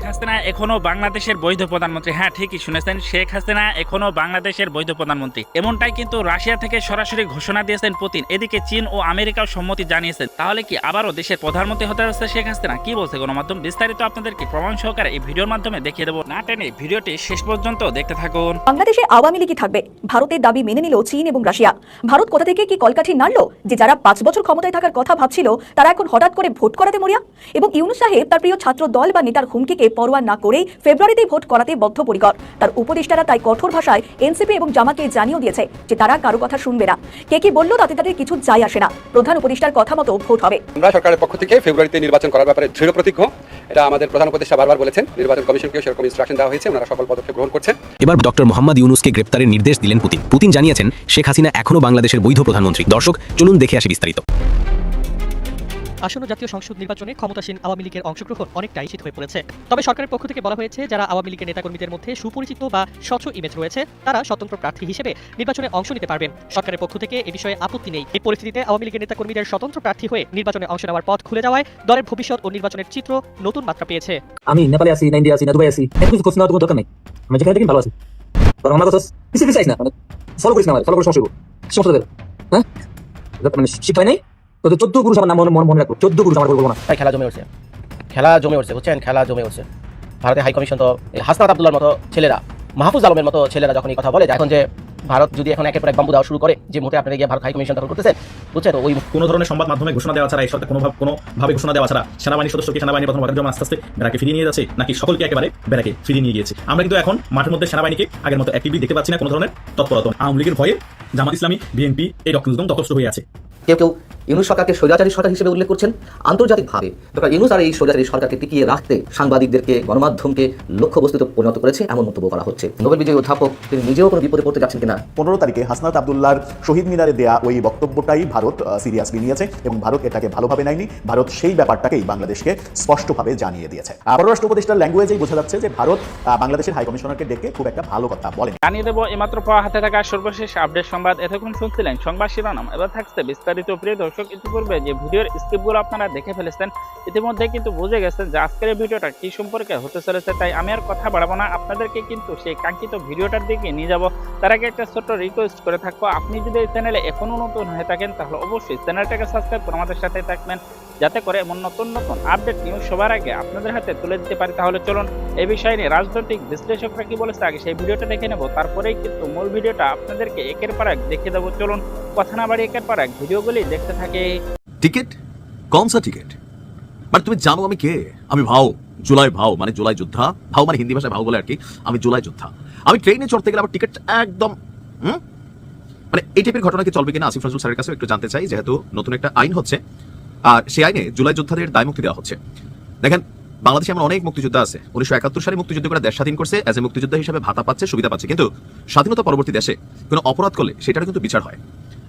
শেখ হাসিনা এখনো বাংলাদেশের বৈধ প্রধানমন্ত্রী। হ্যাঁ, ঠিকই শুনেছেন, শেখ হাসিনা এখনো বাংলাদেশের বৈধ প্রধানমন্ত্রী। এমনটাই কিন্তু রাশিয়া থেকে সরাসরি ঘোষণা দিয়েছেন পুতিন। এদিকে চীন ও আমেরিকাও সম্মতি জানিয়েছেন। তাহলে কি আবারও দেশের প্রধানমন্ত্রী হতে যাচ্ছে শেখ হাসিনা? কি বলছে গণমাধ্যম? বিস্তারিত আপনাদেরকে প্রমাণ সহকারে এই ভিডিওর মাধ্যমে দেখিয়ে দেবো। না টেনে ভিডিওটি শেষ পর্যন্ত দেখতে থাকুন। বাংলাদেশে আওয়ামী লীগই থাকবে, ভারতের দাবি মেনে নিল চীন এবং রাশিয়া। ভারত কোথা থেকে কি কলকাঠি নাড়লো যে যারা 5 বছর ক্ষমতায় থাকার কথা ভাবছিল তারা এখন হঠাৎ করে ভোট করাতে মরিয়া? এবং ইউনূস সাহেব তার প্রিয় ছাত্র দল বা নেতার হুমকিকে পরোয়া না করেই ফেব্রুয়ারিতেই ভোট করাতে বদ্ধপরিকর। তার উপদেষ্টারা তাই কঠোর ভাষায় এনসিপি এবং জামাকে জানিয়ে দিয়েছে যে তারা কারো কথা শুনবে না। কে কি বললো তাতে তাদের কিছু যায় আসে না, প্রধান উপদেষ্টার কথা মতো ভোট হবে। আমরা সরকারের পক্ষ থেকে ফেব্রুয়ারিতে নির্বাচন করার ব্যাপারে দৃঢ় প্রতিজ্ঞ। এটা আমাদের প্রধান উপদেষ্টা বারবার বলেছেন, নির্বাচন কমিশনকেও সেরকম ইনস্ট্রাকশন দেওয়া হয়েছে, ওনারা সকল পদক্ষেপ গ্রহণ করছেন। এবার ডক্টর মোহাম্মদ ইউনূসকে গ্রেপ্তারের নির্দেশ দিলেন পুতিন। পুতিন জানিয়েছেন শেখ হাসিনা এখনো বাংলাদেশের বৈধ প্রধানমন্ত্রী। দর্শক, চলুন দেখে আসি বিস্তারিত। আসন্ন জাতীয় সংসদ নির্বাচনে ক্ষমতাসীন আওয়ামী লীগের অংশগ্রহণ অনেকটাই শীত হয়ে পড়েছে। তবে সরকারের পক্ষ থেকে বলা হয়েছে যারা আওয়ামী লীগের নেতাকর্মীদের মধ্যে সুপরিচিত বা স্বচ্ছ ইমেজ রয়েছে তারা স্বতন্ত্র প্রার্থী হিসেবে নির্বাচনে অংশ নিতে পারবেন। সরকারের পক্ষ থেকে এ বিষয়ে আপত্তি নেই। এই পরিস্থিতিতে আওয়ামী লীগের নেতাকর্মীদের স্বতন্ত্র প্রার্থী হয়ে নির্বাচনে অংশ নেওয়ার পথ খুলে যাওয়ায় দলের ভবিষ্যৎ ও নির্বাচনের চিত্র নতুন মাত্রা পেয়েছে। আমি নেপালে আছি, না ইন্ডিয়া আছি, না দুবাই আছি, এত কিছু খোঁজ নেওয়ার কোনো দরকার নেই। আমি যেখানে থাকি ভালো আছি। কারণ আমার কথা কিছু চাইছ না, মানে ফলো করিস না, ফলো করে সমস্যা সমস্যা দেবে। হ্যাঁ, মানে শিক্ষা নেই তো 14 পুরুষ আমার নাম মনে রাখবো। 14 পুরুষ আমার বলবো না। খেলা জমে উঠছে, বুঝছেন? খেলা জমে উঠছে। ভারতের হাই কমিশন তো হাসনাত আব্দুল্লাহর মতো ছেলেরা, মাহফুজ আলমের মতো ছেলেরা যখন এই কথা বলে, এখন যে ভারত যদি এখন একের পর এক বাম্বু দেওয়া শুরু করে, যে মুহূর্তে আপনারা গিয়ে ভারত হাই কমিশন দখল করতেছেন, বুঝছেন? ওই কোনো ধরনের সংবাদ মাধ্যমে ঘোষণা দেওয়া ছাড়া, এই সরকার কোনোভাবে ঘোষণা দেওয়া ছাড়া সেনাবাহিনীর সদস্যকে সেনাবাহিনী প্রথম জমা আস্তে আস্তে ব্যারাকে ফিরিয়ে নিয়ে যাচ্ছে, নাকি সকলকে একেবারে ব্যারাকে ফিরিয়ে নিয়ে গিয়েছে। আমরা কিন্তু এখন মাঠের মধ্যে সেনাবাহিনীকে আগের মতো অ্যাক্টিভলি দেখতে পাচ্ছি না, কোনো ধরনের তৎপরতা। আওয়ামী লীগের ভয়ে জামাত ইসলামী, বিএনপি এই রক্তদম ততস্থ হয়ে আছে। কেউ কেউ ইউনূস সরকারকে স্বৈরাচারী সরকার হিসেবে উল্লেখ করছেন। আন্তর্জাতিকভাবে ডক্টর ইউনূস আর এই স্বৈরাচারী সরকারকে টিকিয়ে রাখতে সাংবাদিকদেরকে, গণমাধ্যমকে লক্ষ্যবস্তুতে পরিণত করেছে এমন মন্তব্য করা হচ্ছে। নোবেল বিজয়ী অধ্যাপক তিনি নিজেও কোনো বিপদে পড়তে যাচ্ছেন কিনা। 15 তারিখে হাসনাত আব্দুল্লাহর শহীদ মিনারে দেয়া ওই বক্তব্যটাই ভারত সিরিয়াসলি নিয়েছে এবং ভারত এটাকে ভালোভাবে নেয়নি। ভারত সেই ব্যাপারটাকেই বাংলাদেশকে স্পষ্টভাবে জানিয়ে দিয়েছে। পররাষ্ট্র উপদেষ্টার ল্যাঙ্গুয়েজেই বোঝা যাচ্ছে যে ভারত বাংলাদেশের হাই কমিশনারকে ডেকে খুব একটা ভালো কথা বলেন। জানিয়ে দেবো এইমাত্র পাওয়া হাতে থাকা সর্বশেষ আপডেট সংবাদ। এতক্ষণ শুনছিলেন সংবাদ শিরোনাম, এবার থাকছে বিস্তারিত। প্রিয় দর্শক, ইতিপূর্বে যে ভিডিওর স্ক্রিপ্টগুলো আপনারা দেখে ফেলেছেন, ইতিমধ্যে কিন্তু বুঝে গেছেন যে আজকের এই ভিডিওটা কি সম্পর্কে হতে চলেছে। তাই আমি আর কথা বাড়াবো না, আপনাদেরকে কিন্তু সেই কাঙ্ক্ষিত ভিডিওটার দিকে নিয়ে যাব। তার আগে একটা ছোট্ট রিকোয়েস্ট করে থাকবো, আপনি যদি এই চ্যানেলে এখনো নতুন হয়ে থাকেন তাহলে অবশ্যই চ্যানেলটাকে সাবস্ক্রাইব করে আমাদের সাথে থাকবেন, যাতে করে এমন নতুন নতুন আপডেট নিউজ সবার আগে আপনাদের হাতে তুলে দিতে পারি। তাহলে চলুন এই বিষয় নিয়ে রাজনৈতিক বিশ্লেষকরা কি বলেছে আগে সেই ভিডিওটা দেখে নেব, তারপরেই কিন্তু মূল ভিডিওটা আপনাদেরকে একের পর এক দেখিয়ে দেবো। চলুন কথা না বাড়ি একের পর এক ভিডিওগুলি দেখতে থাকে। টিকিট কौन सा টিকিট? মানে তুমি জানো আমি কে? আমি ভাও, জুলাই ভাও, মানে জুলাই যোদ্ধা। ভাও মানে হিন্দি ভাষায় ভাও বলে আর কি। আমি জুলাই যোদ্ধা। আমি ট্রেনে চড়তে গেলে আবার টিকিট একদম মানে এই টাইপের ঘটনা কি চলবে কিনা আসিফ নজরুল স্যারের কাছে একটু জানতে চাই, যেহেতু নতুন একটা আইন হচ্ছে আর সেই আইনে জুলাই যোদ্ধাদের দায় মুক্তি দেওয়া হচ্ছে। দেখেন, বাংলাদেশে এমন অনেক মুক্তিযোদ্ধা আছে 1971 সালে মুক্তিযুদ্ধ করে দেশ স্বাধীন করছে, এজ এ মুক্তিযোদ্ধা হিসেবে ভাতা পাচ্ছে, সুবিধা পাচ্ছে, কিন্তু স্বাধীনতা পরবর্তী দেশে কোনো অপরাধ করলে সেটারও কিন্তু বিচার হয়।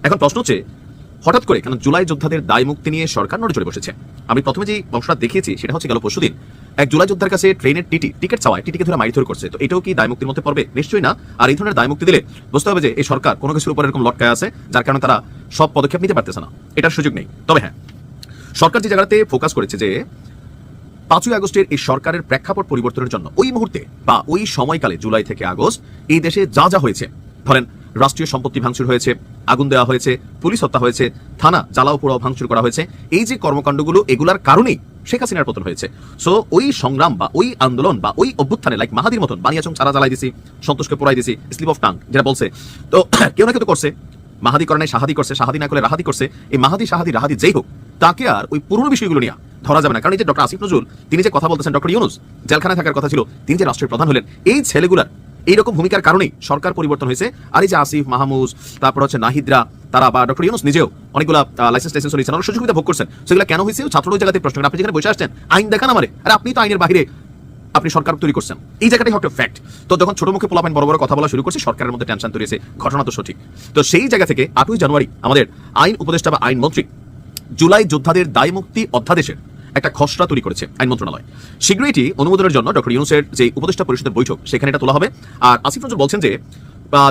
এখন প্রশ্ন হচ্ছে, হঠাৎ করে কেন জুলাই যোদ্ধাদের দায় মুক্তি নিয়ে সরকার নড়ে বসেছে? আমি প্রথমে যে অংশটা দেখিয়েছি সেটা হচ্ছে গেল পরশুদিন এক জুলাই যোদ্ধার কাছে ট্রেনের টিকিট চাওয়ায় টিটিকে ধরে মাইথর করছে। তো এটাও কি দায় মুক্তির মধ্যে পড়বে? নিশ্চয়ই না। আর এই ধরনের দায় মুক্তি দিলে বুঝতে হবে যে এই সরকার কোনো কিছুর উপর এরকম লটকায় আছে, যার কারণে তারা সব পদক্ষেপ নিতে পারতেছে না, এটার সুযোগ নেই। তবে হ্যাঁ, সরকার যে জায়গাতে ফোকাস করেছে যে 5ই আগস্টের এই সরকারের প্রেক্ষাপট পরিবর্তনের জন্য ওই মুহূর্তে বা ওই সময়কালে জুলাই থেকে আগস্ট এই দেশে যা যা হয়েছে, ধরেন রাষ্ট্রীয় সম্পত্তি ভাঙচুর হয়েছে, আগুন দেওয়া হয়েছে, পুলিশ হত্যা হয়েছে, থানা জ্বালাও পোড়াও ভাঙচুর করা হয়েছে, এই যে কর্মকাণ্ডগুলো, এগুলার কারণেই শেখ হাসিনার পতন হয়েছে। সো ওই সংগ্রাম বা ওই আন্দোলন বা ওই অভ্যুত্থানে লাইক মাহাদির মতন বানিয়াচং চারা জ্বালাই দিছি, সন্তোষকে পোড়াই দিছি, স্লিপ অফ টাং যেটা বলছে, তো কেউ না কেউ তো করছে। মাহাদি করে নাই শাহাদি করছে, শাহাদি না করলে রাহাদি করছে। এই মাহাদি শাহাদি রাহাদি যেই হোক, তাকে আর ওই পুরনো বিষয়গুলো নিয়ে ধরা যাবে না। কারণ এই যে ডক্টর আসিফ নজরুল তিনি যে কথা বলতেছেন, ডক্টর ইউনূস জেলখানায় থাকার কথা ছিল, তিনি যে রাষ্ট্রের প্রধান হলেন, এই ছেলেগুলার এইরকম ভূমিকার কারণেই সরকার পরিবর্তন হয়েছে। আর এই যে আসিফ, মাহমুদ, তারপর হচ্ছে নাহিদরা, তারা বা ডক্টর ইউনূস নিজেও অনেকগুলা লাইসেন্স নিয়েছেন, অনেক সুযোগ সুবিধা ভোগ করছেন। সেগুলো কেন হয়েছে? ছাত্রদের জায়গাতে প্রশ্ন। আপনি যেখানে বসে আসছেন আইন দেখান আমারে, আর আপনি তো আইনের বাহিরে আপনি সরকার তৈরি করছেন, এই জায়গাটাই হচ্ছে ফ্যাক্ট। তো যখন ছোট মুখে পোলাপাইন বড় বড় কথা বলা শুরু করছে, সরকারের মধ্যে টেনশন তৈরি হয়েছে, ঘটনা তো সঠিক। তো সেই জায়গা থেকে 8ই জানুয়ারি আমাদের আইন উপদেষ্টা বা আইন মন্ত্রী জুলাই যোদ্ধাদের দায় মুক্তি অধ্যাদেশের একটা খসড়া তৈরি করেছে আইন মন্ত্রণালয়। শীঘ্রই এটি অনুমোদনের জন্য ডক্টর ইউনূসের যে উপদেষ্টা পরিষদের বৈঠক সেখানে এটা তোলা হবে। আর আসিফ নজরুল বলছেন যে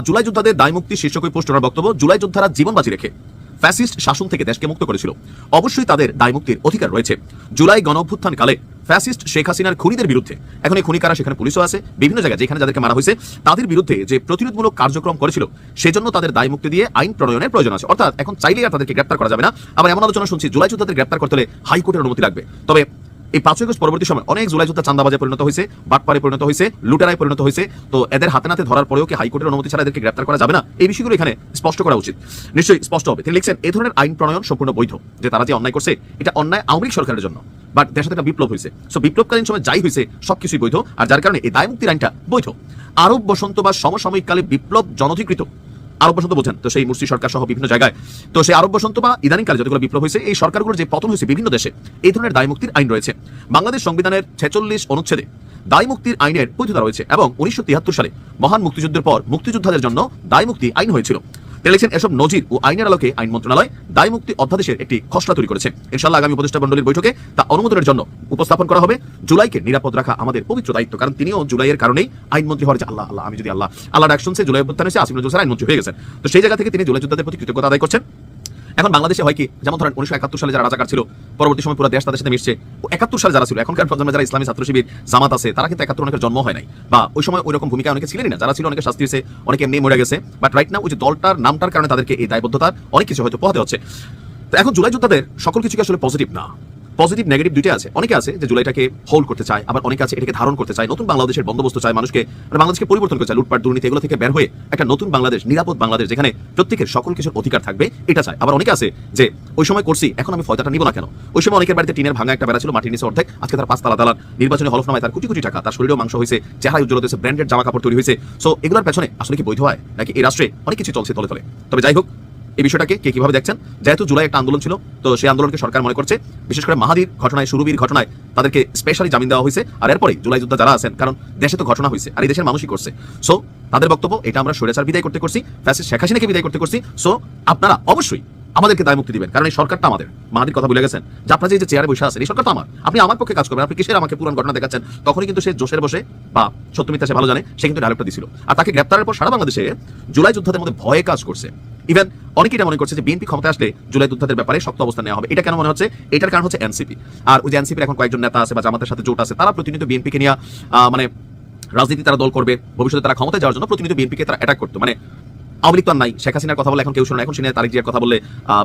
জুলাই যোদ্ধাদের দায় মুক্তি শীর্ষক ওই পোস্ট ওনার বক্তব্য, জুলাই যোদ্ধারা জীবন বাজি রেখে ফ্যাসিস্ট শাসন থেকে দেশকে মুক্ত করেছিল, অবশ্যই তাদের দায়মুক্তির অধিকার রয়েছে। জুলাই গণঅভ্যুত্থান কালে ফ্যাসিস্ট শেখ হাসিনার খুনিদের বিরুদ্ধে, এখন এই খুনি কারা সেখানে পুলিশও আছে, বিভিন্ন জায়গায় যেখানে যাদেরকে মারা হয়েছে তাদের বিরুদ্ধে যে প্রতিরোধমূলক কার্যক্রম করেছিল সেজন্য তাদের দায়মুক্তি দিয়ে আইন প্রণয়নের প্রয়োজন আছে। অর্থাৎ এখন চাইলেই আর তাদেরকে গ্রেপ্তার করা যাবে না। আবার এমন আলোচনা শুনছি জুলাই যোদ্ধাদের গ্রেপ্তার করতে হলে হাইকোর্টের অনুমতি লাগবে। তবে এই 5 আগস্ট পরবর্তী সময় অনেক জুলাই যোদ্ধা চাঁদাবাজে পরিণত হয়েছে, বাটপারে পরিণত হয়েছে, লুটেরায় পরিণত হয়েছে। তো এদের হাতে নাতে ধরার পরেও কি হাইকোর্টের অনুমতি ছাড়া এদেরকে গ্রেপ্তার করা যাবে না? এই বিষয়গুলো এখানে স্পষ্ট করা উচিত, নিশ্চয়ই স্পষ্ট হবে। তিনি লিখছেন এই ধরনের আইন প্রণয়ন সম্পূর্ণ বৈধ, যে তারা যে অন্যায় করছে এটা অন্যায় আওয়ামী লীগ সরকারের জন্য, বাট দেশের সাথে একটা বিপ্লব হয়েছে। সো বিপ্লবকালীন সময় যাই হয়েছে সবকিছুই বৈধ, আর যার কারণে এই দায়মুক্তির আইনটা বৈধ। আরব বসন্ত বা সমসাময়িক কালে বিপ্লব জনধিকৃত, আরব বসন্ত বোঝেন তো সেই মুর্শি সরকার সহ বিভিন্ন জায়গায়, তো সেই আরব বসন্ত বা ইদানিং কালে যতগুলো বিপ্লব হয়েছে এই সরকারগুলোর যে পতন হয়েছে বিভিন্ন দেশে, এই ধরনের দায়মুক্তির আইন রয়েছে। বাংলাদেশ সংবিধানের 46 অনুচ্ছেদে দায়মুক্তির আইনের বৈধতা রয়েছে এবং 1973 সালে মহান মুক্তিযুদ্ধের পর মুক্তিযোদ্ধাদের জন্য দায়মুক্তি আইন হয়েছিল। তিনি লিখছেন এসব নজির ও আইনের আলোকে আইন মন্ত্রণালয় দায়মুক্তি অধ্যাদেশের একটি খসড়া তৈরি করেছে। ইনশাআল্লাহ আগামী উপদেষ্টা মণ্ডলীর বৈঠকে তা অনুমোদনের জন্য উপস্থাপন করা হবে। জুলাইকে নিরাপদ রাখা আমাদের পবিত্র দায়িত্ব, কারণ তিনিও জুলাইয়ের কারণেই আইনমন্ত্রী হওয়ার, আল্লাহ আল্লাহ আমি যদি আল্লাহ ডাক শুনছে, জুলাই অভ্যুত্থান হয়েছে, আসিফ নজরুল স্যার আইনমন্ত্রী হয়ে গেছেন। তো সেই জায়গা থেকে তিনি জুলাই যোদ্ধাদের প্রতি কৃতজ্ঞতা আদায় করছেন। এখন বাংলাদেশে হয় কি, যেমন ধরেন 1971 সালে যারা রাজাকার ছিল, পরবর্তী সময় পুরো দেশ তাদের সাথে মিশছে। 71 সালে যারা ছিল, এখনকার প্রজন্মে যারা ইসলামী ছাত্র শিবির জামাত আছে, তারা কিন্তু 71 অনেকের জন্ম হয় নাই, বা ওই সময় ওই রকম ভূমিকা অনেকে ছিলেনই না। যারা ছিল অনেকে শাস্তি হয়েছে, অনেকে এমনি মরে গেছে। বাট রাইট নাও ওই যে দলটার নামটার কারণে তাদেরকে এই দায়বদ্ধতার অনেক কিছু হয়তো পোহাতে হচ্ছে। তো এখন জুলাই যোদ্ধাদের সকল কিছুকে আসলে পজিটিভ না, পজিটিভ নেগেটিভ দুইটা আছে। অনেকে আছে যে জুলাইটাকে হোল্ড করতে চায়, আবার অনেকে আছে এটাকে ধারণ করতে চায়, নতুন বাংলাদেশের বন্দোবস্ত চায়, মানুষকে বাংলাদেশকে পরিবর্তন করতে চায়, লুটপাট দুর্নীতি এগুলো থেকে বের হয়ে একটা নতুন বাংলাদেশ, নিরাপদ বাংলাদেশ যেখানে প্রত্যেকের সকল কিছুর অধিকার থাকবে, এটা চায়। আবার অনেকে আছে যে ওই সময় করছি এখন আমি ফয়দাটা নিব না কেন। ওই সময় অনেকের বাড়িতে টিনের ভাঙা একটা বেড়া ছিল, মাটির নিচে অর্ধেক, আজকে তার 5 তালা দালান, নির্বাচনী হলফনামায় তার কোটি কোটি টাকা, তার শরীরেও মাংস হয়েছে, চেহারা উজ্জ্বল হয়েছে, ব্র্যান্ডেড জামা কাপড় তৈরি হয়েছে। সো এগুলোর পেছনে আসলে কি বৈধ হয় নাকি এই রাষ্ট্রে অনেক কিছু চলছে তলে তলে। তবে যাই হোক, এই বিষয়টাকে কে কিভাবে দেখছেন, যেহেতু জুলাই একটা আন্দোলন ছিল, তো সেই আন্দোলনকে সরকার মনে করছে, বিশেষ করে মাহাদির ঘটনায়, সুরবীর ঘটনায় তাদেরকে স্পেশালি জামিন দেওয়া হয়েছে। আর এরপরে জুলাই যোদ্ধা যারা আছেন, কারণ দেশে তো ঘটনা হয়েছে আর এই দেশের মানুষই করছে। সো তাদের বক্তব্য এটা আমরা স্বৈরাচার বিদায় করতে করছি, ফ্যাসিস্ট শেখ হাসিনাকে বিদায় করতে করছি। সো আপনারা অবশ্যই আমাদেরকে দায়মুক্তি দিবেন, কারণ এই সরকারটা আমাদের। মাহাদির কথা ভুলে গেছেন যে আপনারা যে চেয়ারে বসে আছেন, এই সরকারটা আমার, আপনি আমার পক্ষে কাজ করবেন। আপনি কিসের আমাকে পুরান ঘটনা দেখাচ্ছেন? তখনই কিন্তু সে জোশের বসে বা সত্য মিথ্যা সে ভালো জানে, সে কিন্তু ডায়লগটা দিছিল। আর তাকে গ্রেপ্তারের পর সারা বাংলাদেশে জুলাই যোদ্ধাদের মধ্যে ভয়ে কাজ করছে। ইভেন অনেকেই এটা মনে করছে যে বিএনপি ক্ষমতায় আসলে জুলাই যোদ্ধাদের ব্যাপারে শক্ত অবস্থান নেওয়া হবে। এটা কেন মনে হচ্ছে? এটার কারণ হচ্ছে এনসিপি। আর ওই যে এনসিপির এখন কয়েকজন নেতা আছে বা জামাতের সাথে জোট আছে, তারা প্রতিনিয়ত বিএনপিকে নিয়ে মানে রাজনীতি তারা দল করবে, ভবিষ্যতে তারা ক্ষমতায় যাওয়ার জন্য প্রতিনিয়ত বিএনপিকে তারা অ্যাটাক করতো। মানে আওয়ামী লীগ তো নাই, শেখ হাসিনার কথা বলে এখন কেউ শোনে, এখন শুনে তারিক জিয়ার কথা বললে,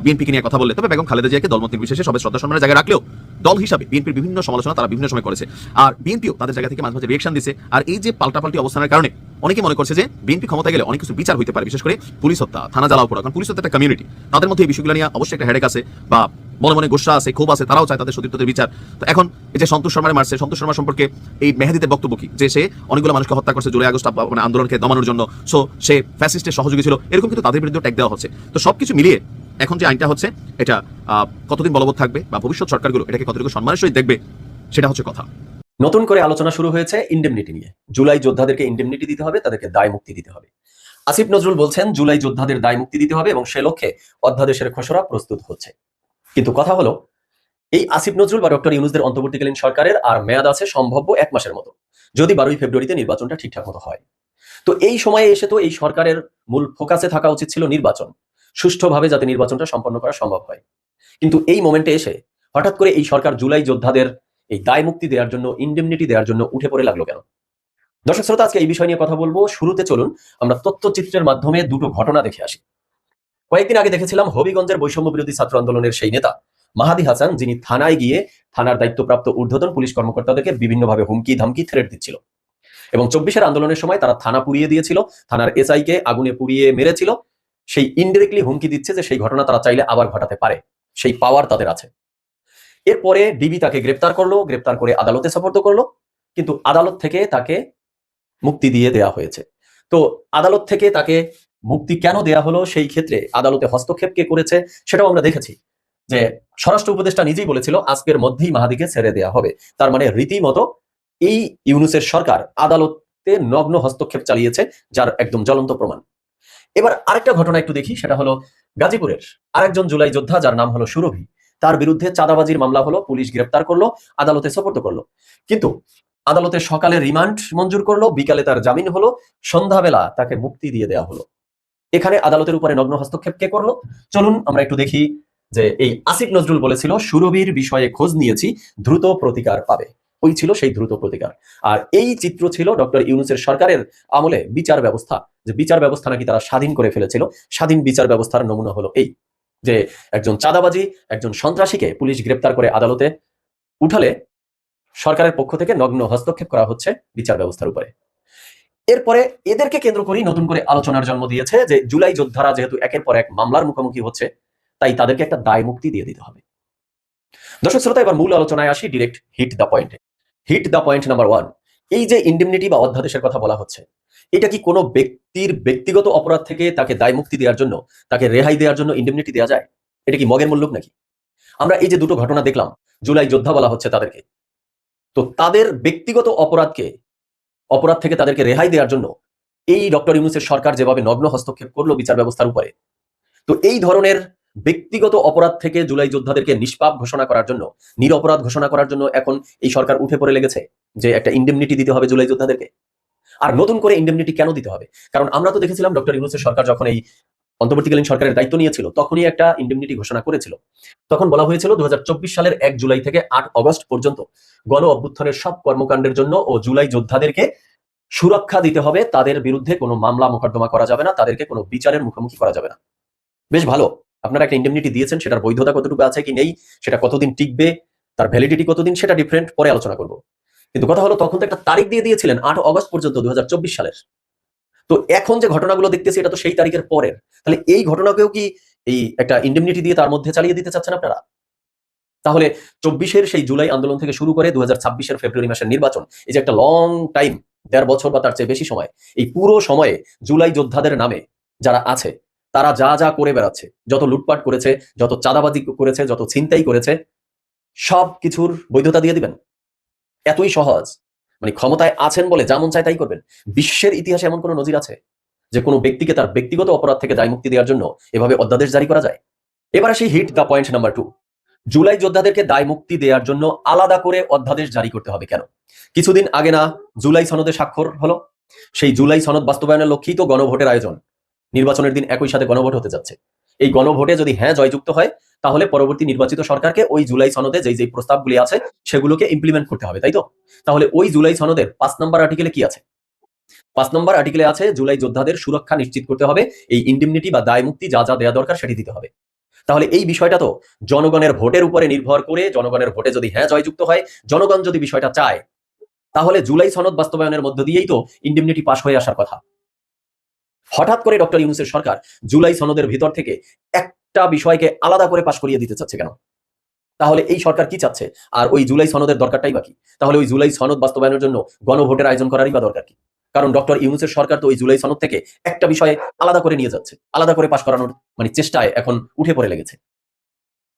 বিএনপিকে নিয়ে কথা বললে, তবে বেগম খালেদা জিয়াকে দলমত নির্বিশেষে সবাই শ্রদ্ধা সম্মানের জায়গায় রাখলেও দল হিসাবে বিএনপির বিভিন্ন সমালোচনা তারা বিভিন্ন সময় করেছে। আর বিএনপিও তাদের জায়গা থেকে মাঝে মাঝে রিয়েকশন দিচ্ছে। আর এই যে পাল্টাপাল্টি অবস্থানের কারণে অনেকে মনে করছে যে বিএনপি ক্ষমতায় গেলে অনেক কিছু বিচার হতে পারে, বিশেষ করে পুলিশ হত্যা, থানা জ্বালাও পড়া। কারণ পুলিশ হত্যা একটা কমিউনিটি, তাদের মধ্যে এই বিষয়গুলো নিয়ে অবশ্যই একটা হেডেক আছে বা মনে মনে গোসা আছে, ক্ষোভ আছে, তারাও চায় তাদের সতীর্থদের বিচার। তো এখন এই যে সন্তোষ শর্মার মারছে, সন্তোষ শর্মা সম্পর্কে এই মেহেদীদের বক্তব্য কি, যে সে অনেকগুলো মানুষকে হত্যা করছে জুলাই আগস্ট মানে আন্দোলনকে দমানোর জন্য, সো সে ফ্যাসিস্টের সহযোগী ছিল, এরকম কিন্তু তাদের বিরুদ্ধে ট্যাগ দেওয়া হচ্ছে। তো সবকিছু মিলিয়ে এখন যে আইনটা হচ্ছে, এটা কতদিন বলবৎ থাকবে বা ভবিষ্যৎ সরকারগুলো এটাকে কতটুকু সম্মানের সহিত দেখবে, সেটা হচ্ছে কথা। নতুন করে আলোচনা শুরু হয়েছে ইন্ডেমনিটি নিয়ে। জুলাই যোদ্ধাদেরকে ইন্ডেমনিটি দিতে হবে, তাদেরকে দায় মুক্তি দিতে হবে। আসিফ নজরুল বলছেন জুলাই যোদ্ধাদের দায় মুক্তি দিতে হবে এবং সে লক্ষ্যে অধ্যাদেশের খসড়া প্রস্তুত হচ্ছে। কিন্তু কথা হলো, এই আসিফ নজরুল বা ডক্টর ইউনূসদের অন্তর্বর্তীকালীন সরকারের আর মেয়াদ আছে সম্ভাব্য 1 মাসের মতো, যদি 12 ফেব্রুয়ারিতে নির্বাচনটা ঠিকঠাক মতো হয়। তো এই সময়ে এসে তো এই সরকারের মূল ফোকাসে থাকা উচিত ছিল নির্বাচন, সুষ্ঠুভাবে যাতে নির্বাচনটা সম্পন্ন করা সম্ভব হয়। কিন্তু এই মোমেন্টে এসে হঠাৎ করে এই সরকার জুলাই যোদ্ধাদের এই দায় মুক্তি দেওয়ার জন্য, ইন্ডেমনিটি দেওয়ার জন্য উঠে পড়ে লাগলো কেন? দর্শক শ্রোতা, আজকে এই বিষয় নিয়ে কথা বলবো। শুরুতে চলুন আমরা তথ্যচিত্রের মাধ্যমে দুটো ঘটনা দেখে আসি। কয়েকদিন আগে দেখেছিলাম হবিগঞ্জের বৈষম্য বিরোধী ছাত্র আন্দোলনের সেই নেতা মাহাদি হাসান, যিনি থানায় গিয়ে থানার দায়িত্বপ্রাপ্ত ঊর্ধ্বতন পুলিশ কর্মকর্তাদেরকে বিভিন্নভাবে হুমকি ধামকি থ্রেট দিচ্ছিল এবং 24-এর আন্দোলনের সময় তারা থানা পুড়িয়ে দিয়েছিল, থানার এসআই কে আগুনে পুড়িয়ে মেরেছিল। সেই ইনডিরেক্টলি হুমকি দিচ্ছে যে সেই ঘটনা তারা চাইলে আবার ঘটাতে পারে, সেই পাওয়ার তাদের আছে। এরপরে ডিবি তাকে গ্রেপ্তার করলো, গ্রেপ্তার করে আদালতে সোপর্দ করলো, কিন্তু আদালত থেকে তাকে মুক্তি দিয়ে দেয়া হয়েছে। তো আদালত থেকে তাকে মুক্তি কেন দেয়া হলো, সেই ক্ষেত্রে আদালতে হস্তক্ষেপ কে করেছে সেটাও আমরা দেখেছি। যে স্বরাষ্ট্র উপদেষ্টা নিজেই বলেছিল আজকের মধ্যেই মাহাদিকে ছেড়ে দেয়া হবে। তার মানে রীতিমতো এই ইউনূসের সরকার আদালতে নগ্ন হস্তক্ষেপ চালিয়েছে, যার একদম জ্বলন্ত প্রমাণ। এবার আরেকটা ঘটনা একটু দেখি, সেটা হলো গাজীপুরের আরেকজন জুলাই যোদ্ধা, যার নাম হলো সুরভি। তার বিরুদ্ধে চাঁদাবাজির মামলা হলো, পুলিশ গ্রেপ্তার করলো, আদালতে সোপর্দ করলো। কিন্তু আদালতে সকালে রিমান্ড মঞ্জুর করলো, বিকালে তার জামিন হলো, সন্ধ্যাবেলা তাকে মুক্তি দিয়ে দেওয়া হলো। এখানে আদালতের উপরে নগ্ন হস্তক্ষেপ কে করলো? চলুন আমরা একটু দেখি যে এই আসিফ নজরুল বলেছিল সুরভির বিষয়ে খোঁজ নিয়েছি, দ্রুত প্রতিকার পাবে। ওই ছিল সেই দ্রুত প্রতিকার। আর এই চিত্র ছিল ডক্টর ইউনূসের সরকারের আমলে বিচার ব্যবস্থা, যে বিচার ব্যবস্থা নাকি তারা স্বাধীন করে ফেলেছিল। স্বাধীন বিচার ব্যবস্থার নমুনা হলো এই, যে একজন চাঁদাবাজি, একজন সন্ত্রাসীকে পুলিশ গ্রেপ্তার করে আদালতে উঠালে সরকারের পক্ষ থেকে নগ্ন হস্তক্ষেপ করা হচ্ছে বিচার ব্যবস্থার উপরে। এরপরে এদেরকে কেন্দ্র করেই নতুন করে আলোচনার জন্ম দিয়েছে যে জুলাই যোদ্ধারা যেহেতু একের পর এক মামলার মুখোমুখি হচ্ছে, তাই তাদেরকে একটা দায় মুক্তি দিয়ে দিতে হবে। দর্শক শ্রোতা, এবার মূল আলোচনায় আসি, ডিরেক্ট হিট দ্য পয়েন্টে। হিট দ্য পয়েন্ট নাম্বার 1, এই যে ইন্ডেমনিটি বা অধ্যাদেশের কথা বলা হচ্ছে, এটা কি কোনো ব্যক্তির ব্যক্তিগত অপরাধ থেকে তাকে দায় মুক্তি দেওয়ার জন্য, তাকে রেহাই দেওয়ার জন্য ইন্ডেমনিটি দেওয়া যায়? এটা কি মগের মূল্য নাকি? আমরা এই যে দুটো ঘটনা দেখলাম, জুলাই যোদ্ধা বলা হচ্ছে তাদেরকে, তো তাদের ব্যক্তিগত অপরাধ থেকে তাদেরকে রেহাই দেওয়ার জন্য এই ডক্টর ইউনূসের সরকার যেভাবে নগ্ন হস্তক্ষেপ করলো বিচার ব্যবস্থার উপরে, তো এই ধরনের ব্যক্তিগত অপরাধ থেকে জুলাই যোদ্ধাদেরকে নিষ্পাপ ঘোষণা করার জন্য, নিরপরাধ ঘোষণা করার জন্য এখন এই সরকার উঠে পড়ে লেগেছে যে একটা ইন্ডেমনিটি দিতে হবে জুলাই যোদ্ধাদেরকে। আর নতুন করে ইন্ডেমনিটি কেন দিতে হবে? কারণ আমরা তো দেখেছিলাম ডক্টর ইউনূসের সরকার যখন এই অন্তর্বর্তীকালীন সরকারের দায়িত্ব নিয়েছিল তখনই একটা ইন্ডেমনিটি ঘোষণা করেছিল। তখন বলা হয়েছিল 2024 সালের 1 জুলাই থেকে 8 অগস্ট পর্যন্ত গণ অভ্যুত্থানের সব কর্মকাণ্ডের জন্য ও জুলাই যোদ্ধাদেরকে সুরক্ষা দিতে হবে, তাদের বিরুদ্ধে কোনো মামলা মোকদ্দমা করা যাবে না, তাদেরকে কোনো বিচারের মুখোমুখি করা যাবে না। বেশ ভালো, আপনারা একটা ইন্ডেমনিটি দিয়েছেন, সেটার বৈধতা কতটুকু আছে কি নেই, সেটা কতদিন টিকবে, তার ভ্যালিডিটি কতদিন, সেটা ডিফারেন্ট, পরে আলোচনা করব। কিন্তু কথা হলো তখন তো একটা তারিখ দিয়ে দিয়েছিলেন 8 অগস্ট পর্যন্ত 2024 সালের। তো এখন যে ঘটনাগুলো দেখতেছি এটা তো সেই তারিখের পরের, তাহলে এই ঘটনাকেও কি এই একটা ইন্ডেমনিটি দিয়ে তার মধ্যে চালিয়ে দিতে চাচ্ছেন আপনারা? তাহলে 24-এর সেই জুলাই আন্দোলন থেকে শুরু করে 2026-এর ফেব্রুয়ারি মাসের নির্বাচন, এই যে একটা লং টাইম, 1.5 বছর বা তার চেয়ে বেশি সময়, এই পুরো সময়ে জুলাই যোদ্ধাদের নামে যারা আছে তারা যা যা করে বেড়াচ্ছে, যত লুটপাট করেছে, যত চাঁদাবাজি করেছে, যত ছিনতাই করেছে, সব কিছুর বৈধতা দিয়ে দিবেন? এতই সহজ? মানে ক্ষমতায় আছেন বলে যেমন চায় তাই করবেন? বিশ্বের ইতিহাসে এমন কোনো নজির আছে যে কোনো ব্যক্তিকে তার ব্যক্তিগত অপরাধ থেকে দায় মুক্তি দেওয়ার জন্য এভাবে অধ্যাদেশ জারি করা যায়? এবার আসি হিট দ্য পয়েন্ট নাম্বার 2, জুলাই যোদ্ধাদেরকে দায় মুক্তি দেওয়ার জন্য আলাদা করে অধ্যাদেশ জারি করতে হবে কেন? কিছুদিন আগে না জুলাই সনদে স্বাক্ষর হলো? সেই জুলাই সনদ বাস্তবায়নের লক্ষ্যেই তো গণভোটের আয়োজন। নির্বাচনের দিন একই সাথে গণভোট হতে যাচ্ছে। এই গণভোটে যদি হ্যাঁ জয়যুক্ত হয়, তাহলে পরবর্তী নির্বাচিত সরকারকে ওই জুলাই সনদে যেই যেই প্রস্তাবগুলি আছে সেগুলোকে ইমপ্লিমেন্ট করতে হবে, তাই তো? তাহলে ওই জুলাই সনদের 5 নম্বর আর্টিকেলে কি আছে? 5 নম্বর আর্টিকেলে আছে জুলাই যোদ্ধাদের সুরক্ষা নিশ্চিত করতে হবে, এই ইন্ডেমনিটি বা দায় মুক্তি যা যা দেওয়া দরকার সেটি দিতে হবে। তাহলে এই বিষয়টা তো জনগণের ভোটের উপরে নির্ভর করে, জনগণের ভোটে যদি হ্যাঁ জয়যুক্ত হয়, জনগণ যদি বিষয়টা চায়, তাহলে জুলাই সনদ বাস্তবায়নের মধ্য দিয়েই তো ইন্ডেমনিটি পাস হয়ে আসার কথা। হঠাৎ করে ডক্টর ইউনূসের সরকার জুলাই সনদের ভিতর থেকে একটা বিষয়কে আলাদা করে পাশ করিয়ে দিতে চাচ্ছে কেন? তাহলে এই সরকার কি চাচ্ছে? আর ওই জুলাই সনদের দরকারটাই বাকি। তাহলে ওই জুলাই সনদ বাস্তবায়নের জন্য গণভোটের আয়োজন করারই বা দরকার কি? কারণ ডক্টর ইউনূসের সরকার তো ওই জুলাই সনদ থেকে একটা বিষয়ে আলাদা করে নিয়ে যাচ্ছে, আলাদা করে পাশ করানোর মানে চেষ্টায় এখন উঠে পড়ে লেগেছে।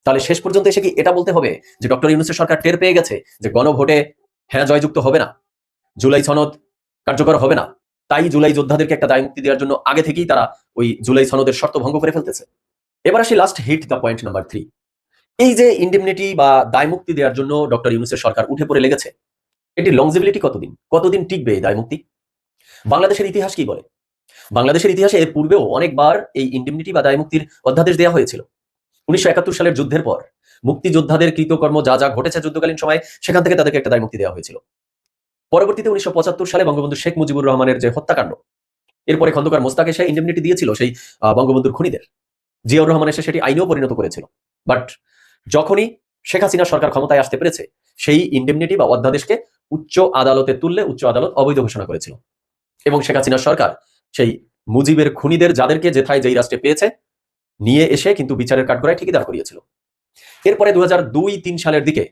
তাহলে শেষ পর্যন্ত এসে কি এটা বলতে হবে যে ডক্টর ইউনূসের সরকার টের পেয়ে গেছে যে গণভোটে হ্যাঁ জয়যুক্ত হবে না, জুলাই সনদ কার্যকর হবে না, তাই জুলাই যোদ্ধাদেরকে একটা দায় মুক্তি দেওয়ার জন্য আগে থেকেই তারা ওই জুলাই সনদের শর্ত ভঙ্গ করে ফেলতেছে? এবার আসি last hit the point number 3, এই যে ইন্ডেমনিটি বা দায় মুক্তি দেওয়ার জন্য ডক্টর ইউনূসের সরকার উঠে পড়ে লেগেছে, এটি লংজিবিলিটি কতদিন টিকবে এই দায় মুক্তি? বাংলাদেশের ইতিহাস কি বলে? বাংলাদেশের ইতিহাসে এর পূর্বেও অনেকবার এই ইন্ডেমনিটি বা দায় মুক্তির অধ্যাদেশ দেওয়া হয়েছিল। 1971 সালের যুদ্ধের পর মুক্তিযোদ্ধাদের কৃতকর্ম যা যা ঘটেছে যুদ্ধকালীন সময়ে, সেখান থেকে তাদেরকে একটা দায় মুক্তি দেওয়া হয়েছিল। পরবর্তীতে 1975 সালে বঙ্গবন্ধু শেখ মুজিবুর রহমানের যে হত্যাকাণ্ড, এরপরে খন্দকার মোস্তাক এসে ইন্ডেমনিটি দিয়েছিল সেই বঙ্গবন্ধুর খুনিদের। জিয়াউর রহমান এসে সেটি আইনেও পরিণত করেছিল। বাট যখনই শেখ হাসিনা সরকার ক্ষমতায় আসতে পেরেছে, সেই ইন্ডেমনিটি বা অধ্যাদেশকে উচ্চ আদালতে তুললে উচ্চ আদালত অবৈধ ঘোষণা করেছিল এবং শেখ হাসিনা সরকার সেই মুজিবের খুনিদের যাদেরকে যেথায় যেই রাষ্ট্রে পেয়েছে নিয়ে এসে কিন্তু বিচারের কাঠগড়ায় ঠিকই দাঁড় করিয়েছিল। এরপরে 2002-3 সালের দিকে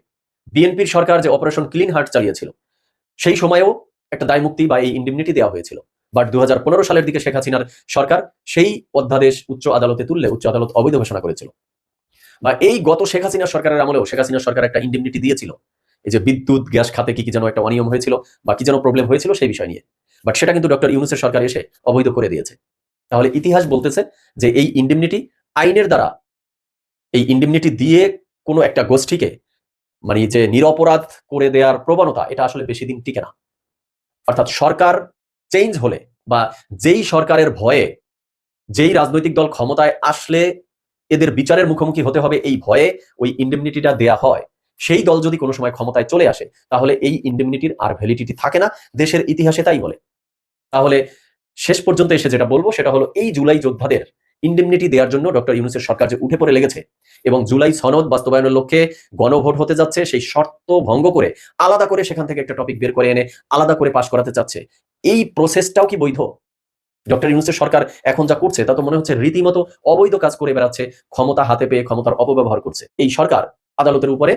বিএনপির সরকার যে অপারেশন ক্লিন হার্ট চালিয়েছিল, সেই সময়েও একটা দায় মুক্তি বা এই ইন্ডেমনিটি দেওয়া হয়েছিল। বাট 2015 সালের দিকে শেখ হাসিনার সরকার সেই অধ্যাদেশ উচ্চ আদালতে তুললে উচ্চ আদালত অবৈধ ঘোষণা করেছিল। বা এই গত শেখ হাসিনা সরকারের আমলেও শেখ হাসিনা সরকার একটা ইন্ডেমনিটি দিয়েছিল, এই যে বিদ্যুৎ গ্যাস খাতে কি যেন একটা অনিয়ম হয়েছিল বা কি যেন প্রবলেম হয়েছিল সেই বিষয় নিয়ে, বাট সেটা কিন্তু ডক্টর ইউনূসের সরকার এসে অবৈধ করে দিয়েছে। তাহলে ইতিহাস বলতেছে যে এই ইন্ডেমনিটি আইনের দ্বারা, এই ইন্ডেমনিটি দিয়ে কোনো একটা গোষ্ঠীকে মানে যে নিরপরাধ করে দেওয়ার প্রবণতা, এটা আসলে বেশি দিন টিকে না। অর্থাৎ সরকার চেঞ্জ হলে বা যেই সরকারের ভয়ে যেই রাজনৈতিক দল ক্ষমতায় আসলে এদের বিচারের মুখোমুখি হতে হবে এই ভয়ে ওই ইন্ডেমনিটিটা দেয়া হয়, সেই দল যদি কোনো সময় ক্ষমতায় চলে আসে তাহলে এই ইন্ডেমনিটির আর ভ্যালিডিটি থাকে না, দেশের ইতিহাসে তাই বলে। তাহলে শেষ পর্যন্ত এসে যেটা বলবো সেটা হলো এই জুলাই যোদ্ধাদের ইন্ডেমনিটি দেওয়ার জন্য ডক্টর ইউনূসের সরকার যে উঠে পড়ে লেগেছে এবং জুলাই সনদ বাস্তবায়নের লক্ষ্যে গণভোট হতে যাচ্ছে, সেই শর্ত ভঙ্গ করে আলাদা করে সেখান থেকে একটা টপিক বের করে এনে আলাদা করে পাশ করাতে চাচ্ছে, এই প্রসেসটাও কি বৈধ? ডক্টর ইউনূসের সরকার এখন যা করছে তা তো মনে হচ্ছে রীতিমতো অবৈধ কাজ করে বেড়াচ্ছে, ক্ষমতা হাতে পেয়ে ক্ষমতার অপব্যবহার করছে। এই সরকার আদালতের উপরে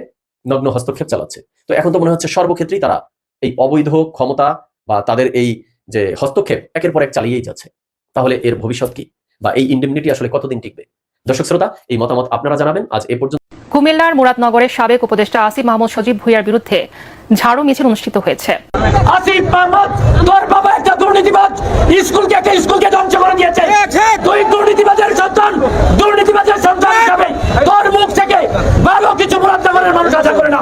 নগ্ন হস্তক্ষেপ চালাচ্ছে। তো এখন তো মনে হচ্ছে সর্বক্ষেত্রেই তারা এই অবৈধ ক্ষমতা বা তাদের এই যে হস্তক্ষেপ একের পর এক চালিয়েই যাচ্ছে। তাহলে এর ভবিষ্যৎ কি, বা এই ইন্ডেমনিটি আসলে কতদিন টিকবে? দর্শক শ্রোতা, এই মতামত আপনারা জানাবেন। আজ এ পর্যন্ত। কুমিল্লার মুরাদনগরের সাবেক উপদেষ্টা আসিফ মাহমুদ সজীব ভূঁইয়ার বিরুদ্ধে ঝাড়ু মিছিল অনুষ্ঠিত হয়েছে। আসিফ মাহমুদ, তোর বাবা একটা দুর্নীতিবাজ, স্কুলকে ধ্বংস করে দিয়েছে। তুই দুর্নীতিবাজের সন্তান, দুর্নীতিবাজের সন্তান হিসাবে তোর মুখ থেকে ভালো কিছু মুরাদনগরের মানুষ আশা করে না।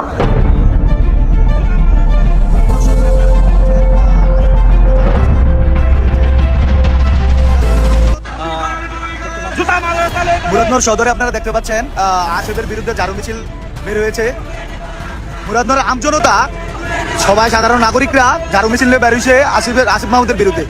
মুরাদনগর সদরে আপনারা দেখতে পাচ্ছেন আসিফের বিরুদ্ধে ঝাড়ু মিছিল বের হয়েছে। মুরাদনগর আমজনতা সবাই, সাধারণ নাগরিকরা ঝাড়ু মিছিল নিয়ে বের হয়েছে আসিফ মাহমুদের বিরুদ্ধে।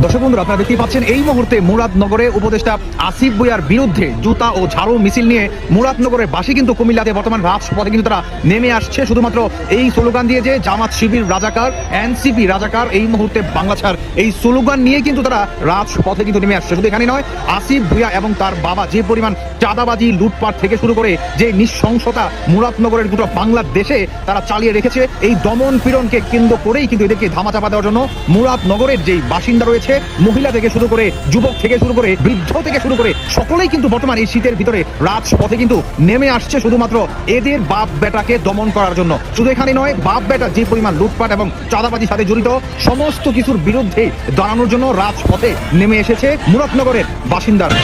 দর্শক বন্ধুরা, আপনারা দেখতেই পাচ্ছেন এই মুহূর্তে মুরাদনগরে উপদেষ্টা আসিফ ভূঁইয়ার বিরুদ্ধে জুতা ও ঝাড়ু মিছিল নিয়ে মুরাদনগরের বাসী কিন্তু কুমিল্লাতে বর্তমান রাজপথে কিন্তু তারা নেমে আসছে শুধুমাত্র এই স্লোগান দিয়ে যে জামাত শিবির রাজাকার, এনসিপি রাজাকার, এই মুহূর্তে বাংলা ছাড়, এই স্লোগান নিয়ে কিন্তু তারা রাজপথে কিন্তু নেমে আসছে। শুধু এখানে নয়, আসিফ ভূঁইয়া এবং তার বাবা যে পরিমাণ চাঁদাবাজি, লুটপাট থেকে শুরু করে যে নৃশংসতা মুরাদনগরের গোটা বাংলাদেশে তারা চালিয়ে রেখেছে, এই দমন পীড়নকে কেন্দ্র করেই কিন্তু এদেরকে ধামাচাপা দেওয়ার জন্য মুরাদনগরের যেই বাসিন্দা রয়েছে, মহিলা থেকে শুরু করে যুবক থেকে শুরু করে বৃদ্ধ থেকে শুরু করে সকলেই কিন্তু বর্তমান এই শীতের ভিতরে রাজপথে কিন্তু নেমে আসছে শুধুমাত্র এদের বাপ বেটাকে দমন করার জন্য। শুধু এখানে নয়, বাপ বেটা যে পরিমাণ লুটপাট এবং চাঁদাবাজির সাথে জড়িত সমস্ত কিছুর বিরুদ্ধে দাঁড়ানোর জন্য রাজপথে নেমে এসেছে মুরাদনগরের বাসিন্দারা।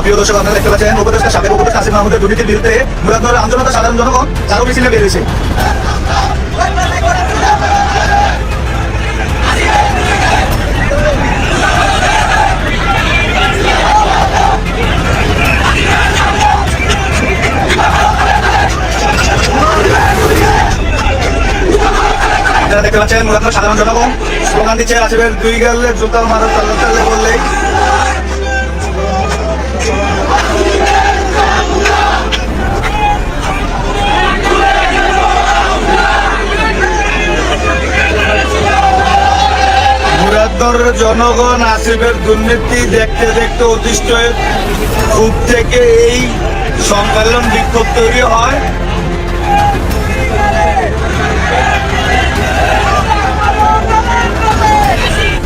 প্রিয় দর্শক, আপনারা দেখতে পাচ্ছেন উপদেষ্টা সাবেক উপদেষ্টা আসিফ মাহমুদের দুর্নীতির বিরুদ্ধে মুরাদনগরের আমজনতা, সাধারণ জনগণ ঝাড়ু মিছিলে বের হয়েছে। আপনারা দেখতে পাচ্ছেন মুরাদনগর সাধারণ জনগণ স্লোগান দিচ্ছে আসিফের দুই গালে জুতা মারো বললেই। মুরাদনগরের জনগণ আসিফের দুর্নীতি দেখতে দেখতে অতিষ্ঠ হয়ে খুব থেকে এই সম্মেলন বিক্ষোভ তৈরি হয়।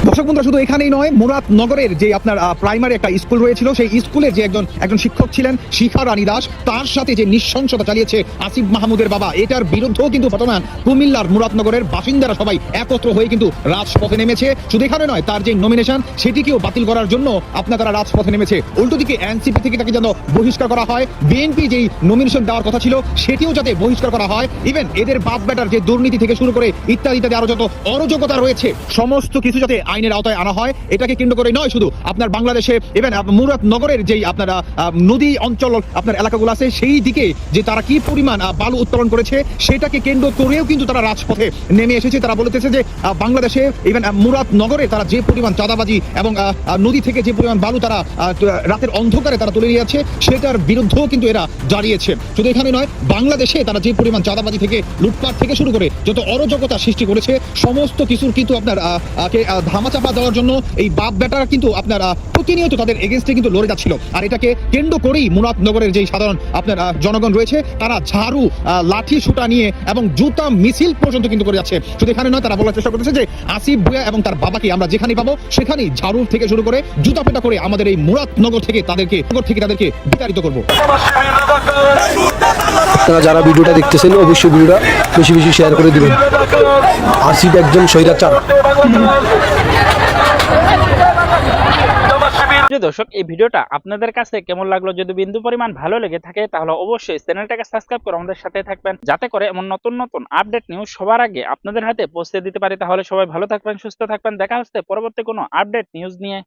দর্শক বন্ধুরা, শুধু এখানেই নয়, মুরাদনগরের যে আপনার প্রাইমারি একটা স্কুল রয়েছিল, সেই স্কুলের যে একজন শিক্ষক ছিলেন শিখা রানী দাস, তার সাথে যে নৃশংসতা চালিয়েছে আসিফ মাহমুদের বাবা, এটার বিরুদ্ধেও কিন্তু বর্তমান কুমিল্লার মুরাদনগরের বাসিন্দারা সবাই একত্র হয়ে কিন্তু রাজপথে নেমেছে। শুধু এখানে নয়, তার যে নমিনেশন সেটিকেও বাতিল করার জন্য তারা রাজপথে নেমেছে। উল্টো দিকে এনসিপি থেকে তাকে যেন বহিষ্কার করা হয়, বিএনপি যেই নমিনেশন দেওয়ার কথা ছিল সেটিও যাতে বহিষ্কার করা হয়, ইভেন এদের বাপ বেটার যে দুর্নীতি থেকে শুরু করে ইত্যাদি ইত্যাদি আরো যত অরাজকতা রয়েছে সমস্ত কিছু যাতে আইনের আওতায় আনা হয়, এটাকে কেন্দ্র করে নয় শুধু আপনার বাংলাদেশে ইভেন মুরাদনগরের যেই আপনারা নদী অঞ্চল আপনার এলাকাগুলো আছে সেই দিকে যে তারা কি পরিমাণ বালু উত্তোলন করেছে সেটাকে কেন্দ্র করেও কিন্তু তারা রাজপথে নেমে এসেছে। তারা বলতেছে যে বাংলাদেশে ইভেন মুরাদনগরে তারা যে পরিমাণ চাঁদাবাজি এবং নদী থেকে যে পরিমাণ বালু তারা রাতের অন্ধকারে তারা তুলে নিয়ে যাচ্ছে সেটার বিরুদ্ধেও কিন্তু এরা দাঁড়িয়েছে। শুধু এখানে নয়, বাংলাদেশে তারা যে পরিমাণ চাঁদাবাজি থেকে লুটপাট থেকে শুরু করে যত অরাজকতা সৃষ্টি করেছে সমস্ত কিছুর কিন্তু আপনার ধামাচাপা চাপা দেওয়ার জন্য এই বাপ বেটারা কিন্তু আপনারা প্রতিনিয়ত তাদের এগেনস্টে কিন্তু লড়ে যাচ্ছিল। আর এটাকে কেন্দ্র করেই মুরাদনগরের যে সাধারণ আপনার জনগণ রয়েছে তারা ঝাড়ু, লাঠি সুটা নিয়ে এবং জুতা মিছিল পর্যন্ত কিন্তু করে যাচ্ছে। শুধু এখানে নয়, তারা বলার চেষ্টা করতেছে যে আসিফ ভুঁইয়া এবং তার বাবাকে আমরা যেখানেই পাবো সেখানেই ঝাড়ু থেকে শুরু করে জুতা পেটা করে আমাদের এই মুরাদনগর থেকে তাদেরকে বিতাড়িত করবো। আপনারা যারা ভিডিওটা দেখতেছেন অবশ্যই ভিডিওটা বেশি বেশি শেয়ার করে দিবেন। আসিফ একজন স্বৈরাচার। দর্শক, এই ভিডিওটা আপনাদের কাছে কেমন লাগলো? যদি বিন্দু পরিমাণ ভালো লেগে থাকে তাহলে অবশ্যই চ্যানেলটাকে সাবস্ক্রাইব করে আমাদের সাথে থাকবেন, যাতে করে এমন নতুন নতুন আপডেট নিউজ সবার আগে আপনাদের হাতে পৌঁছে দিতে পারি। তাহলে সবাই ভালো থাকবেন, সুস্থ থাকবেন। দেখা হচ্ছে পরবর্তী কোনো আপডেট নিউজ নিয়ে।